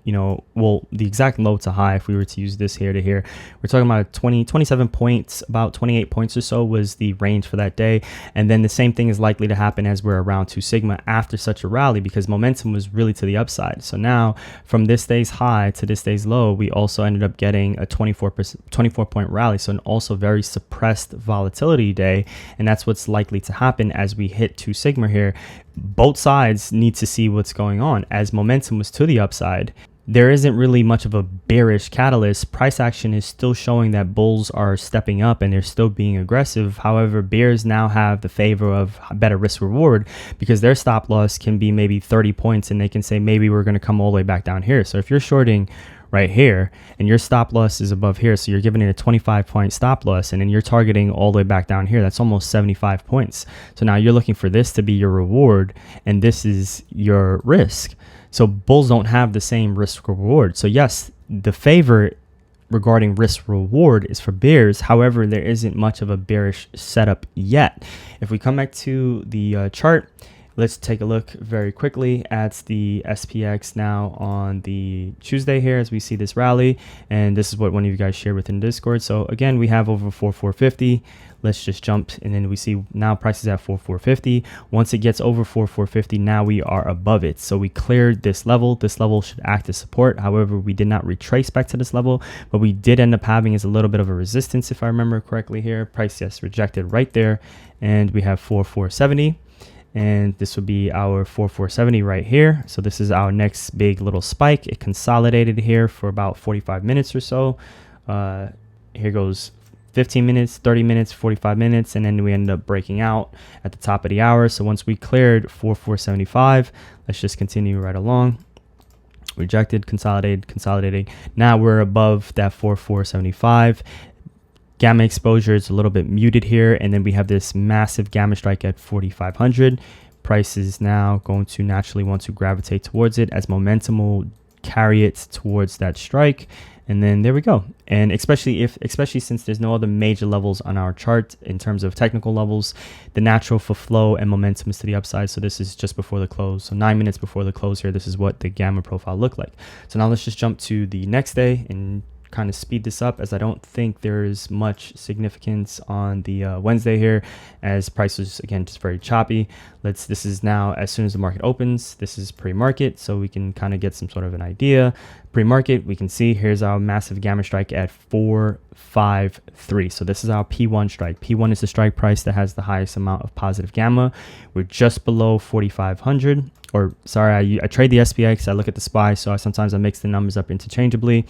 well, the exact low to high, if we were to use this here to here, we're talking about 27 points, about 28 points or so was the range for that day. And then the same thing is likely to happen as we're around 2 sigma after such a rally, because momentum was really to the upside. So now from this day's high to this day's low, we also ended up getting a 24 point rally. So an also very suppressed volatility day, and that's what's likely to happen as we hit 2 sigma here. Both sides need to see what's going on. As momentum was to the upside, there isn't really much of a bearish catalyst. Price action is still showing that bulls are stepping up and they're still being aggressive. However, bears now have the favor of better risk reward, because their stop loss can be maybe 30 points and they can say maybe we're going to come all the way back down here. So if you're shorting right here and your stop loss is above here, so you're giving it a 25 point stop loss, and then you're targeting all the way back down here, that's almost 75 points. So now you're looking for this to be your reward and this is your risk. So bulls don't have the same risk reward. So yes, the favor regarding risk reward is for bears. However, there isn't much of a bearish setup yet. If we come back to the chart, let's take a look very quickly at the SPX now on the Tuesday here as we see this rally. And this is what one of you guys shared within Discord. So again, we have over 4,450. Let's just jump, and then we see now price is at 4,450. Once it gets over 4,450, now we are above it. So we cleared this level. This level should act as support. However, we did not retrace back to this level, but we did end up having is a little bit of a resistance, if I remember correctly here. Price, yes, rejected right there. And we have 4,470. And this would be our 4,470 right here. So this is our next big little spike. It consolidated here for about 45 minutes or so. Here goes 15 minutes, 30 minutes, 45 minutes, and then we ended up breaking out at the top of the hour. So once we cleared 4,475, let's just continue right along. Rejected, consolidated, consolidating. Now we're above that 4,475. Gamma exposure is a little bit muted here, and then we have this massive gamma strike at 4,500. Price is now going to naturally want to gravitate towards it as momentum will carry it towards that strike. And then there we go. And especially since there's no other major levels on our chart in terms of technical levels, the natural for flow and momentum is to the upside. So this is just before the close. So 9 minutes before the close here, this is what the gamma profile looked like. So now let's just jump to the next day and kind of speed this up, as I don't think there's much significance on the Wednesday here, as price was again just very choppy. This is now as soon as the market opens. This is pre-market, so we can kind of get some sort of an idea. Pre-market, we can see here's our massive gamma strike at 453. So this is our P1 strike. P1 is the strike price that has the highest amount of positive gamma. We're just below 4,500. Or sorry, I trade the SPX, I look at the SPY, so sometimes I mix the numbers up interchangeably.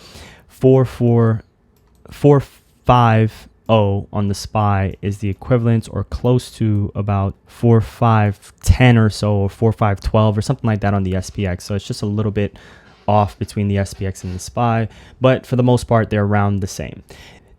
4,450 on the SPY is the equivalent or close to about 4,510 or so, or 4,512 or something like that on the SPX. So it's just a little bit off between the SPX and the SPY, but for the most part, they're around the same.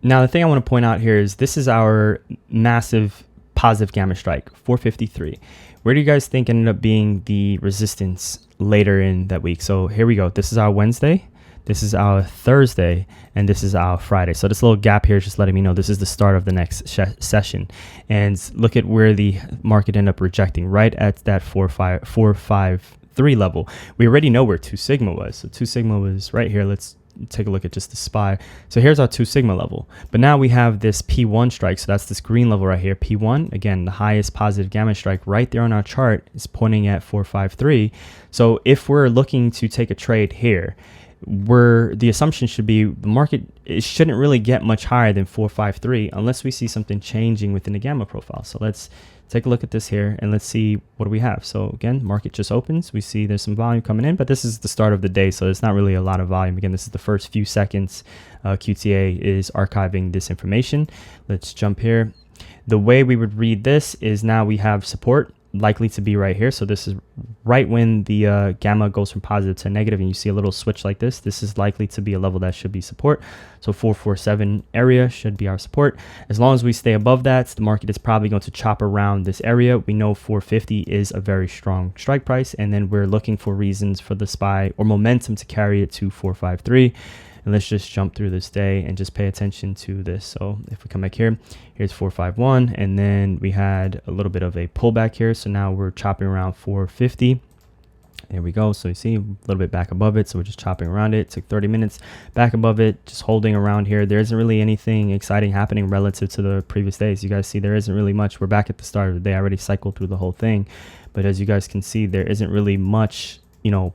Now, the thing I want to point out here is this is our massive positive gamma strike, 453. Where do you guys think ended up being the resistance later in that week? So here we go. This is our Wednesday. This is our Thursday, and this is our Friday. So this little gap here is just letting me know this is the start of the next session. And look at where the market ended up rejecting, right at that 453 level. We already know where 2 sigma was. So 2 sigma was right here. Let's take a look at just the SPY. So here's our 2 sigma level, but now we have this P1 strike. So that's this green level right here, P1. Again, the highest positive gamma strike right there on our chart is pointing at 453. So if we're looking to take a trade here, the assumption should be the market, it shouldn't really get much higher than 453 unless we see something changing within the gamma profile. So let's take a look at this here and let's see what do we have. So again, market just opens. We see there's some volume coming in, but this is the start of the day, so it's not really a lot of volume. Again, this is the first few seconds. QTA is archiving this information. Let's jump here. The way we would read this is now we have support likely to be right here. So this is right when the gamma goes from positive to negative and you see a little switch like this. This is likely to be a level that should be support. So 447 area should be our support. As long as we stay above that, the market is probably going to chop around this area. We know 450 is a very strong strike price, and then we're looking for reasons for the SPY or momentum to carry it to 453. And let's just jump through this day and just pay attention to this. So if we come back here, here's 451, and then we had a little bit of a pullback here. So now we're chopping around 450. There we go. So you see a little bit back above it. So we're just chopping around it. It took 30 minutes back above it, just holding around here. There isn't really anything exciting happening relative to the previous days. You guys see there isn't really much. We're back at the start of the day. I already cycled through the whole thing. But as you guys can see, there isn't really much,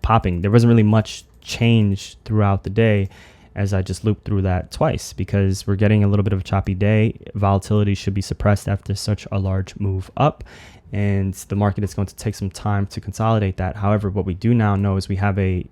popping. There wasn't really much change throughout the day, as I just looped through that twice, because we're getting a little bit of a choppy day. Volatility should be suppressed after such a large move up, and the market is going to take some time to consolidate that. However, what we do now know is we have a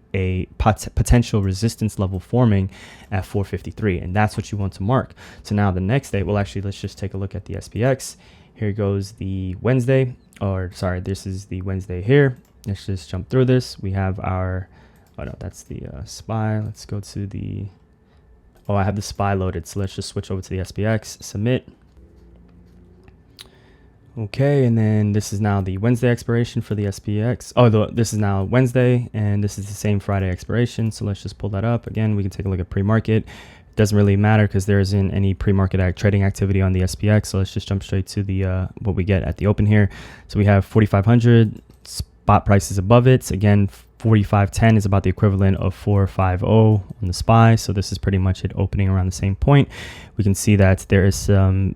potential resistance level forming at 453, and that's what you want to mark. So now the next day, well, actually, let's just take a look at the SPX. Here goes the Wednesday, or sorry, this is the Wednesday here. Let's just jump through this. We have our, oh no, that's the SPY. Let's go to the, oh, I have the SPY loaded. So let's just switch over to the SPX, submit. Okay, and then this is now the Wednesday expiration for the SPX. Oh, this is now Wednesday, and this is the same Friday expiration. So let's just pull that up. Again, we can take a look at pre-market. It doesn't really matter because there isn't any pre-market trading activity on the SPX. So let's just jump straight to the what we get at the open here. So we have 4,500 spot prices above it. Again, 45.10 is about the equivalent of 450 on the SPY. So this is pretty much it opening around the same point. We can see that there is some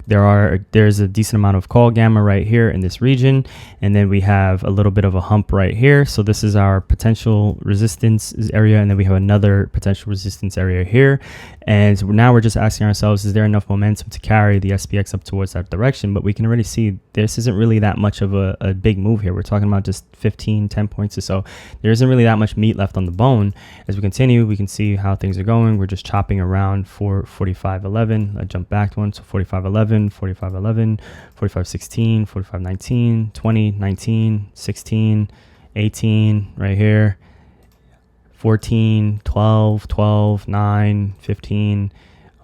there's a decent amount of call gamma right here in this region, and then we have a little bit of a hump right here. So this is our potential resistance area, and then we have another potential resistance area here. And now we're just asking ourselves, is there enough momentum to carry the SPX up towards that direction? But we can already see this isn't really that much of a big move here. We're talking about just 10 points or so. There isn't really that much meat left on the bone. As we continue, we can see how things are going. We're just chopping around for 45.11. I jump back one, so 45.11. 45.11, 45.16, 45.19, 20, 19, 16, 18 right here, 14, 12, 12, 9, 15.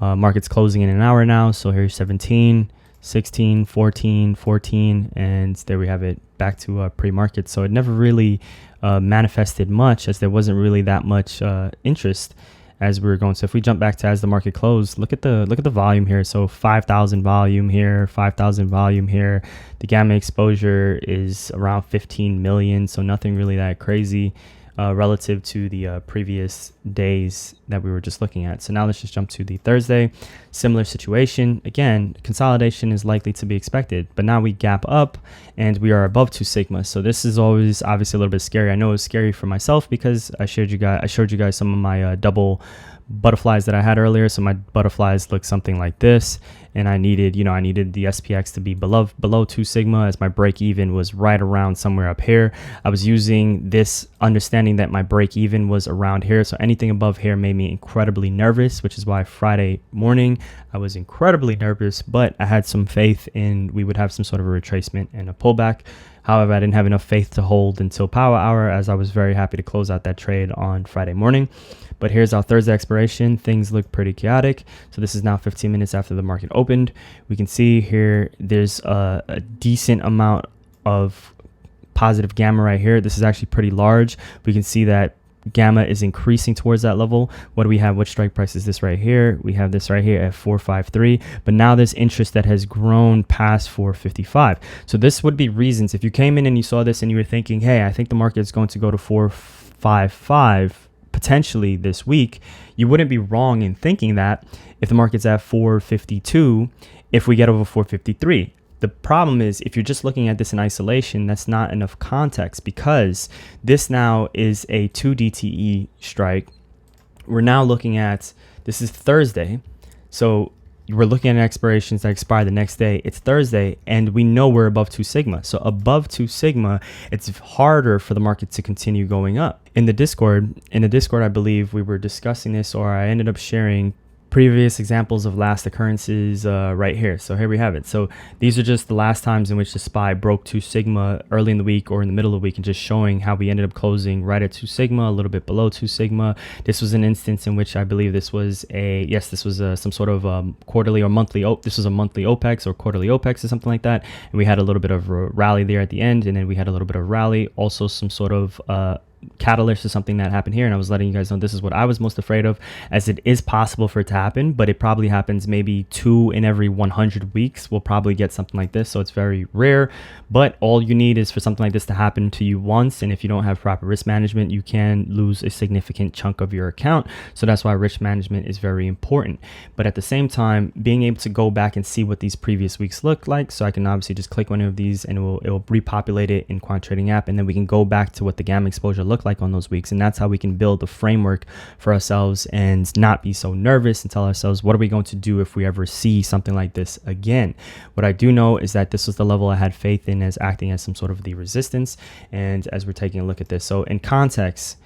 Market's closing in an hour now, so here's 17, 16, 14, 14, and there we have it, back to pre-market. So it never really manifested much, as there wasn't really that much interest as we were going. So if we jump back to as the market closed, look at the volume here. So 5,000 volume here, 5,000 volume here. The gamma exposure is around 15 million, so nothing really that crazy relative to the previous days that we were just looking at. So now let's just jump to the Thursday. Similar situation. Again, consolidation is likely to be expected, but now we gap up and we are above 2 sigma. So this is always obviously a little bit scary. I know it's scary for myself because I showed you guys some of my double butterflies that I had earlier. So my butterflies look something like this, and I needed the SPX to be below 2 sigma, as my break even was right around somewhere up here. I was using this understanding that my break even was around here, so anything above here made me incredibly nervous, which is why Friday morning I was incredibly nervous, but I had some faith in we would have some sort of a retracement and a pullback. However, I didn't have enough faith to hold until power hour, as I was very happy to close out that trade on Friday morning. But here's our Thursday expiration. Things look pretty chaotic. So this is now 15 minutes after the market opened. We can see here there's a decent amount of positive gamma right here. This is actually pretty large. We can see that gamma is increasing towards that level. What do we have? What strike price is this right here? We have this right here at 453, but now there's interest that has grown past 455. So this would be reasons, if you came in and you saw this and you were thinking, hey, I think the market is going to go to 455, potentially this week, you wouldn't be wrong in thinking that if the market's at 452, if we get over 453. The problem is, if you're just looking at this in isolation, that's not enough context, because this now is a 2 DTE strike. We're now looking at, this is Thursday, so we're looking at expirations that expire the next day. It's Thursday, and we know we're above 2 sigma. So above 2 sigma, it's harder for the market to continue going up. In the Discord, I believe we were discussing this, or I ended up sharing previous examples of last occurrences right here. So here we have it. So these are just the last times in which the SPY broke 2 sigma early in the week or in the middle of the week, and just showing how we ended up closing right at 2 sigma, a little bit below 2 sigma. This was an instance in which I believe this was some sort of quarterly or monthly, this was a monthly OPEX or quarterly OPEX or something like that. And we had a little bit of a rally there at the end, and then we had a little bit of rally, also some sort of catalyst or something that happened here. And I was letting you guys know this is what I was most afraid of, as it is possible for it to happen, but it probably happens maybe 2 in every 100 weeks. We'll probably get something like this, so it's very rare, but all you need is for something like this to happen to you once. And if you don't have proper risk management, you can lose a significant chunk of your account. So that's why risk management is very important. But at the same time, being able to go back and see what these previous weeks look like, so I can obviously just click one of these and it will repopulate it in Quant Trading App, and then we can go back to what the gamma exposure look like on those weeks. And that's how we can build the framework for ourselves and not be so nervous, and tell ourselves, what are we going to do if we ever see something like this again? What I do know is that this was the level I had faith in as acting as some sort of the resistance. And as we're taking a look at this, so in context,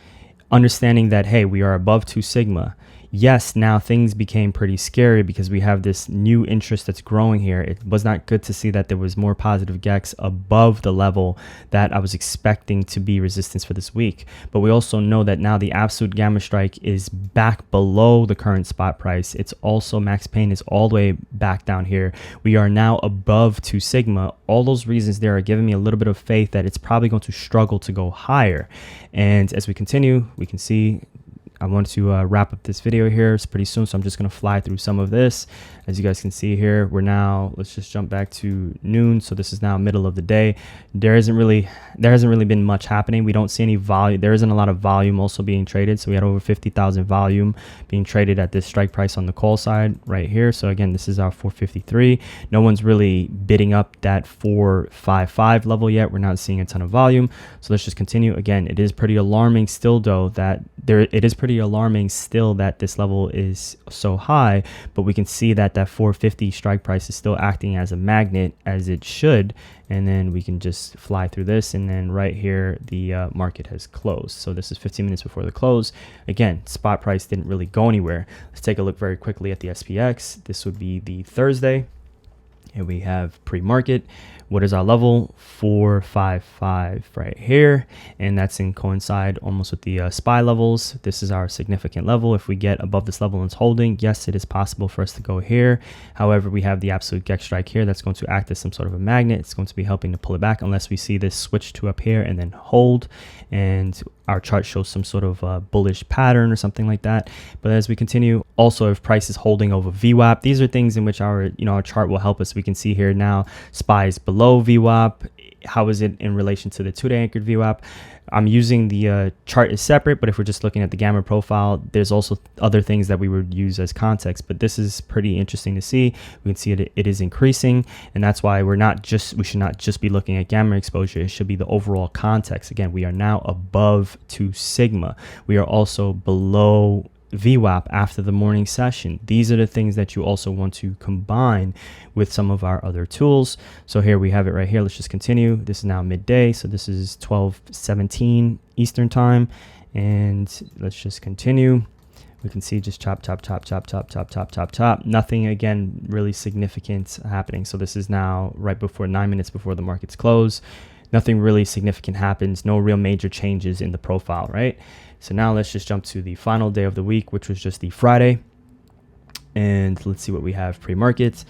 understanding that, hey, we are above 2 sigma. Yes, now things became pretty scary because we have this new interest that's growing here. It was not good to see that there was more positive GEX above the level that I was expecting to be resistance for this week. But we also know that now the absolute gamma strike is back below the current spot price. It's also, max pain is all the way back down here. We are now above 2 sigma. All those reasons there are giving me a little bit of faith that it's probably going to struggle to go higher. And as we continue, we can see, I want to wrap up this video here. It's pretty soon, so I'm just going to fly through some of this. As you guys can see here, we're now, let's just jump back to noon. So this is now middle of the day. There hasn't really been much happening. We don't see any volume. There isn't a lot of volume also being traded. So we had over 50,000 volume being traded at this strike price on the call side right here. So again, this is our 453. No one's really bidding up that 455 level yet. We're not seeing a ton of volume. So let's just continue. Again, it is pretty alarming still, though, that this level is so high, but we can see that that 450 strike price is still acting as a magnet, as it should. And then we can just fly through this, and then right here the market has closed. So this is 15 minutes before the close. Again, spot price didn't really go anywhere. Let's take a look very quickly at the SPX. This would be the Thursday. Here we have pre-market. What is our level? 455 right here, and that's in coincide almost with the SPY levels. This is our significant level. If we get above this level and it's holding, yes, it is possible for us to go here. However, we have the absolute GEX strike here that's going to act as some sort of a magnet. It's going to be helping to pull it back unless we see this switch to up here and then hold, and our chart shows some sort of bullish pattern or something like that. But as we continue, also if price is holding over VWAP, these are things in which our chart will help us. We can see here now SPY is below VWAP. How is it in relation to the 2-day anchored VWAP? I'm using the chart is separate, but if we're just looking at the gamma profile, there's also other things that we would use as context. But this is pretty interesting to see. We can see it is increasing, and that's why we should not just be looking at gamma exposure. It should be the overall context. Again, we are now above 2 sigma. We are also below VWAP after the morning session. These are the things that you also want to combine with some of our other tools. So here we have it right here. Let's just continue. This is now midday, so this is 12:17 Eastern time, and let's just continue. We can see just chop, chop, chop, chop, chop, chop, chop, chop, chop. Nothing, again, really significant happening. So this is now right before 9 minutes before the markets close. Nothing really significant happens. No real major changes in the profile, right? So now let's just jump to the final day of the week, which was just the Friday. And let's see what we have pre-market.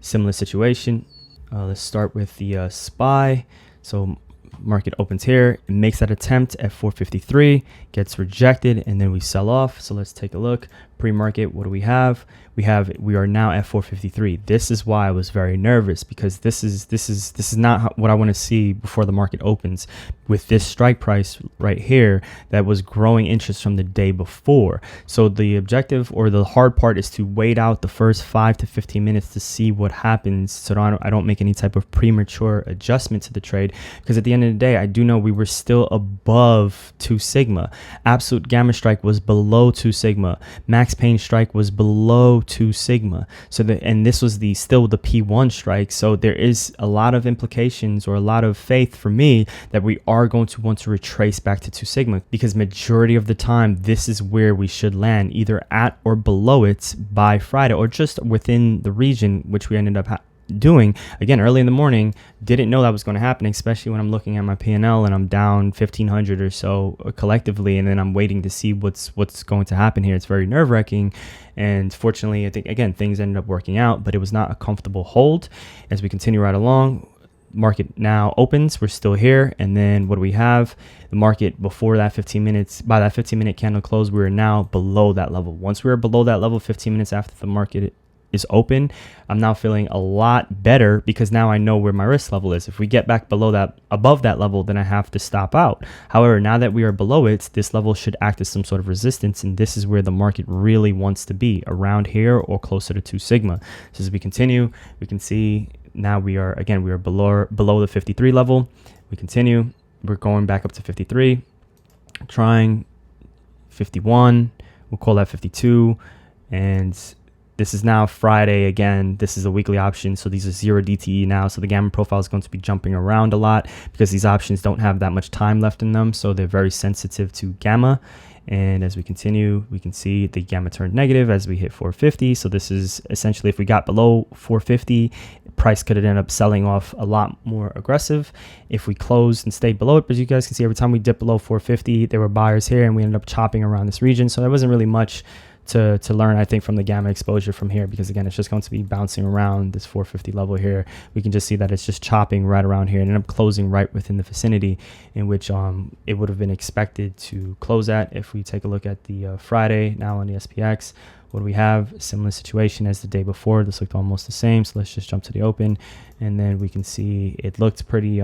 Similar situation. Let's start with the SPY. So market opens here, it makes that attempt at 453, gets rejected, and then we sell off. So let's take a look. Pre-market, what do we have? We are now at 453. This is why I was very nervous, because this is not what I want to see before the market opens, with this strike price right here that was growing interest from the day before. So the objective, or the hard part, is to wait out the first 5 to 15 minutes to see what happens, so I don't make any type of premature adjustment to the trade, because at the end of the day, I do know we were still above 2 sigma. Absolute gamma strike was below 2 sigma. Max pain strike was below 2 sigma. And this was still the P1 strike. So there is a lot of implications, or a lot of faith for me, that we are going to want to retrace back to 2 sigma, because majority of the time this is where we should land, either at or below it by Friday, or just within the region, which we ended up doing again early in the morning. Didn't know that was going to happen, especially when I'm looking at my P&L and I'm down 1,500 or so collectively, and then I'm waiting to see what's going to happen here. It's very nerve-wracking, and fortunately, I think again things ended up working out, but it was not a comfortable hold. As we continue right along, market now opens, we're still here, and then what do we have? The market before that 15 minutes, by that 15-minute candle close, we are now below that level. Once we are below that level 15 minutes after the market is open, I'm now feeling a lot better, because now I know where my risk level is. If we get back above that level, then I have to stop out. However, now that we are below it, this level should act as some sort of resistance, and this is where the market really wants to be, around here or closer to 2 sigma. So as we continue, we can see now we are below the 53 level. We continue, we're going back up to 53, trying 51, we'll call that 52, and this is now Friday again. This is a weekly option, so these are 0 DTE now. So the gamma profile is going to be jumping around a lot, because these options don't have that much time left in them, so they're very sensitive to gamma. And as we continue, we can see the gamma turned negative as we hit 450. So this is essentially, if we got below 450, price could have ended up selling off a lot more aggressive if we closed and stayed below it. But as you guys can see, every time we dip below 450, there were buyers here, and we ended up chopping around this region. So there wasn't really much to learn, I think, from the gamma exposure from here, because again, it's just going to be bouncing around this 450 level here. We can just see that it's just chopping right around here and end up closing right within the vicinity in which it would have been expected to close at. If we take a look at the Friday now on the SPX, what do we have? Similar situation as the day before. This looked almost the same, so let's just jump to the open, and then we can see it looked pretty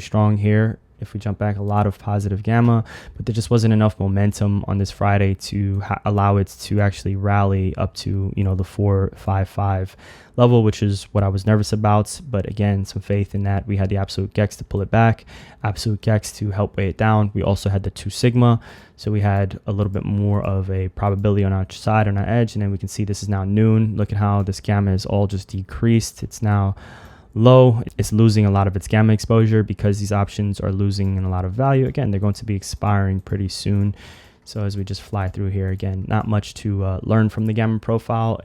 strong here. If we jump back, a lot of positive gamma, but there just wasn't enough momentum on this Friday to allow it to actually rally up to, the 455 level, which is what I was nervous about. But again, some faith in that. We had the absolute GEX to pull it back, absolute GEX to help weigh it down. We also had the 2 sigma, so we had a little bit more of a probability on our side, on our edge. And then we can see this is now noon. Look at how this gamma is all just decreased. It's now low. It's losing a lot of its gamma exposure, because these options are losing in a lot of value. Again, they're going to be expiring pretty soon. So as we just fly through here, again, not much to learn from the gamma profile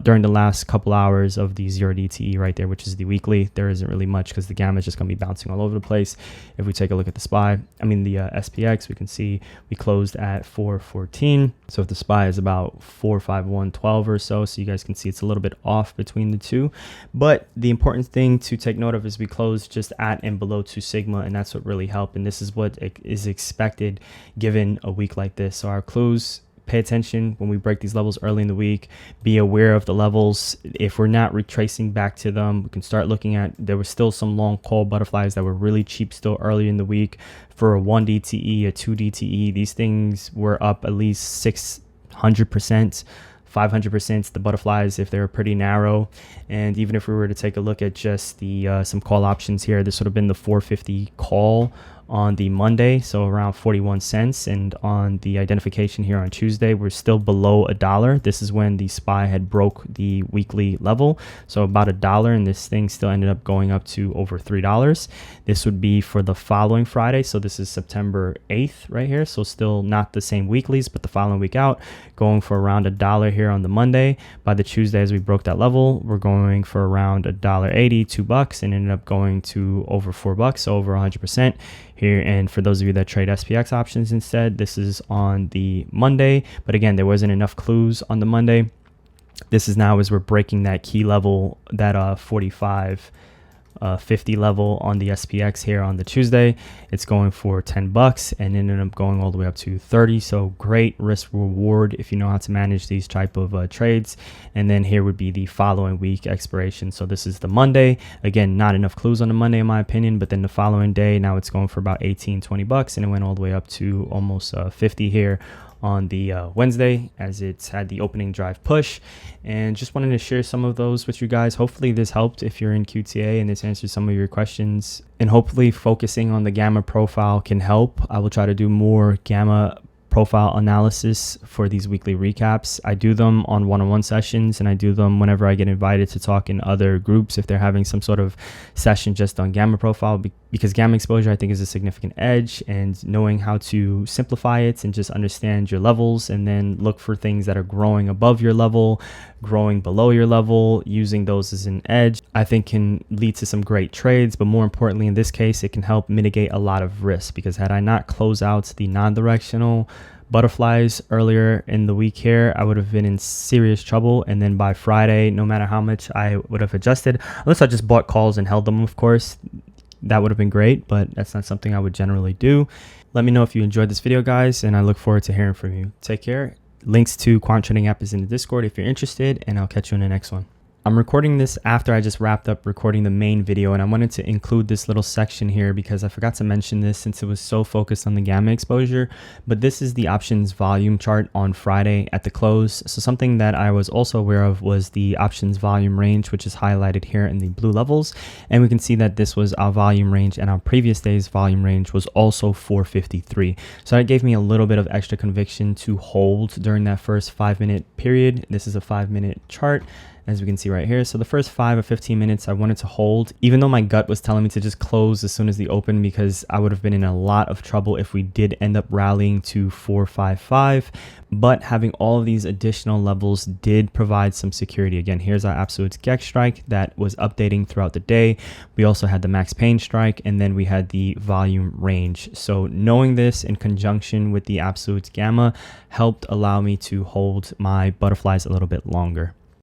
during the last couple hours of the 0 DTE right there, which is the weekly. There isn't really much, because the gamma is just going to be bouncing all over the place. If we take a look at the SPX, we can see we closed at 414. So if the SPY is about 451.12 or so, you guys can see it's a little bit off between the two. But the important thing to take note of is we closed just at and below 2 sigma, and that's what really helped. And this is what is expected given a week like this. So our clues: pay attention when we break these levels early in the week. Be aware of the levels. If we're not retracing back to them, we can start looking at, there were still some long call butterflies that were really cheap still early in the week for a 1 DTE, a 2 DTE. These things were up at least 600%. 500%, the butterflies, if they were pretty narrow. And even if we were to take a look at just the some call options here, this would have been the 450 call on the Monday, so around 41 cents. And on the identification here on Tuesday, we're still below $1. This is when the SPY had broke the weekly level, so about $1, and this thing still ended up going up to over $3. This would be for the following Friday, so this is September 8th right here. So still not the same weeklies, but the following week out, going for around $1 here on the Monday. By the Tuesday, as we broke that level, we're going for around $1.80, $2, and ended up going to over $4, so over 100% here. And for those of you that trade SPX options instead, this is on the Monday, but again, there wasn't enough clues on the Monday. This is now as we're breaking that key level, that 45 50 level on the SPX here on the Tuesday. It's going for $10 and ended up going all the way up to 30. So great risk reward if you know how to manage these type of trades. And then here would be the following week expiration. So this is the Monday. Again, not enough clues on the Monday in my opinion, but then the following day, now it's going for about 18, 20 bucks, and it went all the way up to almost 50 here on the Wednesday as it's had the opening drive push. And just wanted to share some of those with you guys. Hopefully this helped if you're in QTA and this answers some of your questions, and hopefully focusing on the gamma profile can help. I will try to do more gamma profile analysis for these weekly recaps. I do them on one-on-one sessions, and I do them whenever I get invited to talk in other groups if they're having some sort of session just on gamma profile, because gamma exposure I think is a significant edge, and knowing how to simplify it and just understand your levels and then look for things that are growing above your level, growing below your level, using those as an edge, I think can lead to some great trades. But more importantly, in this case, it can help mitigate a lot of risk, because had I not closed out the non-directional butterflies earlier in the week here, I would have been in serious trouble. And then by Friday, no matter how much I would have adjusted, unless I just bought calls and held them, of course, that would have been great, but that's not something I would generally do. Let me know if you enjoyed this video, guys, and I look forward to hearing from you. Take care. Links to Quant Trading App is in the Discord if you're interested, and I'll catch you in the next one. I'm recording this after I just wrapped up recording the main video, and I wanted to include this little section here because I forgot to mention this since it was so focused on the gamma exposure. But this is the options volume chart on Friday at the close. So something that I was also aware of was the options volume range, which is highlighted here in the blue levels. And we can see that this was our volume range, and our previous day's volume range was also 453. So that gave me a little bit of extra conviction to hold during that first 5-minute period. This is a 5-minute chart, as we can see right here. So the first 5 or 15 minutes I wanted to hold, even though my gut was telling me to just close as soon as the open, because I would have been in a lot of trouble if we did end up rallying to 455. But having all of these additional levels did provide some security. Again, here's our absolute GEX strike that was updating throughout the day. We also had the max pain strike, and then we had the volume range. So knowing this in conjunction with the absolute gamma helped allow me to hold my butterflies a little bit longer.